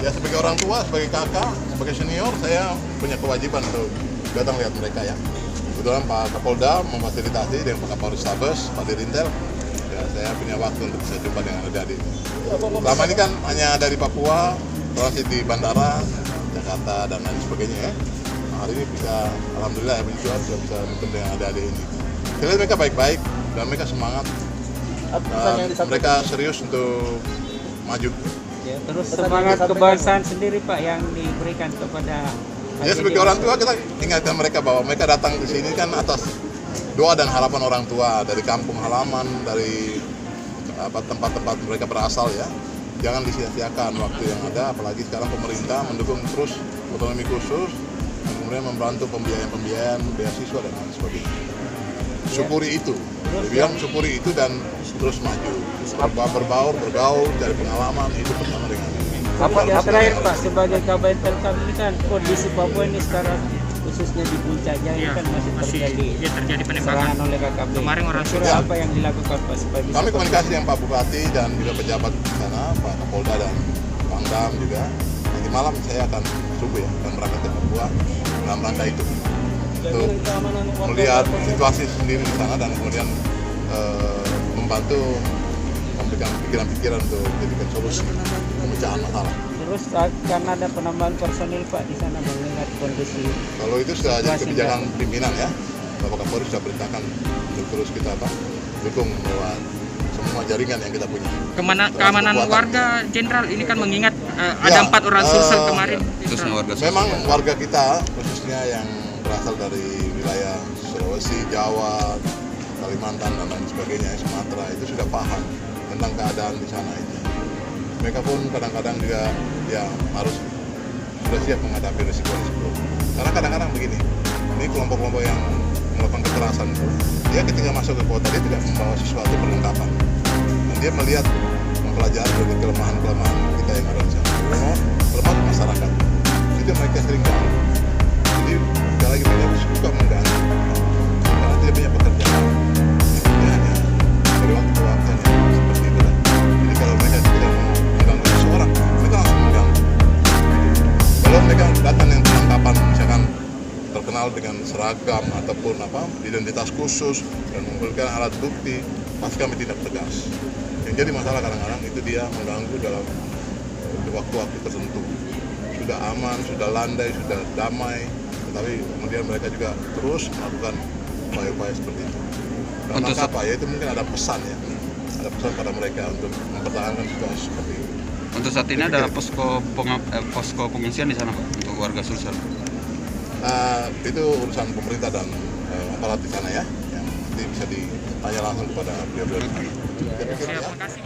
Ya sebagai orang tua, sebagai kakak, sebagai senior, saya punya kewajiban untuk datang lihat mereka ya. Kebetulan Pak Kapolda memfasilitasi dengan Pak Kapolrestabes, Pak Dirintel. Ya, saya punya waktu untuk bisa jumpa dengan adik-adik. Selama ini kan hanya dari Papua, transit di bandara, Jakarta dan lain sebagainya ya. Nah, hari ini bisa, alhamdulillah ya, sudah bisa bertemu dengan adik-adik ini. Saya lihat mereka baik-baik dan mereka semangat. Mereka serius untuk maju. Ya, terus semangat kebangsaan sendiri Pak yang diberikan kepada Ya sebagai orang tua kita ingatkan mereka bahwa mereka datang ke sini kan atas doa dan harapan orang tua dari kampung halaman, dari tempat-tempat mereka berasal ya. Jangan disia-siakan waktu yang ada, apalagi sekarang pemerintah mendukung terus otonomi khusus dan kemudian membantu pembiayaan beasiswa dan lain sebagainya. Syukuri itu, dibilang syukuri itu dan terus maju. Berbaur, bergaul, cari pengalaman, hidup bersama dengan apa terakhir Pak, sebagai Kabait Telkom ini kan kondisi Papua ini sekarang khususnya di Puncak Jaya kan masih terjadi penembakan oleh KKB. Kemarin orang sudah apa yang dilakukan Pak supaya bisa kami komunikasi dengan Pak Bupati dan juga pejabat di sana, Pak Kapolda dan Pangdam juga. Nanti malam saya akan subuh ya, akan berangkat ke Papua dalam rangka itu untuk melihat situasi sendiri di sana dan kemudian membantu memberikan pikiran-pikiran untuk menjadikan solusi pemecahan masalah. Terus akan ada penambahan personil Pak di sana mengingat kondisi. Kalau itu sudah jadi kebijakan pimpinan ya, Bapak Kapolri sudah perintahkan untuk terus kita dukung lewat semua jaringan yang kita punya. Keamanan warga Jenderal ini kan mengingat ada 4 orang Sulsel kemarin. Memang warga kita khususnya yang berasal dari wilayah Sulawesi, Jawa, Kalimantan dan lain sebagainya, Sumatera itu sudah paham tentang keadaan di sana itu. Mereka pun kadang-kadang juga ya harus sudah siap menghadapi risiko-risiko. Karena kadang-kadang begini, ini kelompok-kelompok yang melakukan kekerasan itu, dia ketika masuk ke kota dia tidak membawa sesuatu perlengkapan. Dan dia melihat, mempelajari dari kelemahan-kelemahan kita yang ada di sana. Kelemahan masyarakat. Itu mereka sering ganggu. Jadi sekali lagi mereka suka mengganggu. Karena tidak punya pekerjaan. Dia hanya dari waktu ke waktu seperti itu. Jadi kalau mereka tidak mau mengganggu seseorang, mereka langsung mengganggu. Kalau mereka datang yang perlengkapan, misalkan terkenal dengan seragam ataupun identitas khusus dan mengumpulkan alat bukti, pasti kami tidak tegas. Yang jadi masalah kadang-kadang itu dia mengganggu dalam waktu-waktu tertentu. Sudah aman, sudah landai, sudah damai, tetapi kemudian mereka juga terus melakukan upaya-upaya seperti itu. Dan apa ya, itu mungkin ada pesan ya, ada pesan pada mereka untuk mempertahankan situasi seperti itu. Untuk saat ini ada posko pengungsian di sana untuk warga Sulsel. Itu urusan pemerintah dan aparat di sana ya, yang nanti bisa ditanya langsung kepada beliau-beliau. Terima kasih.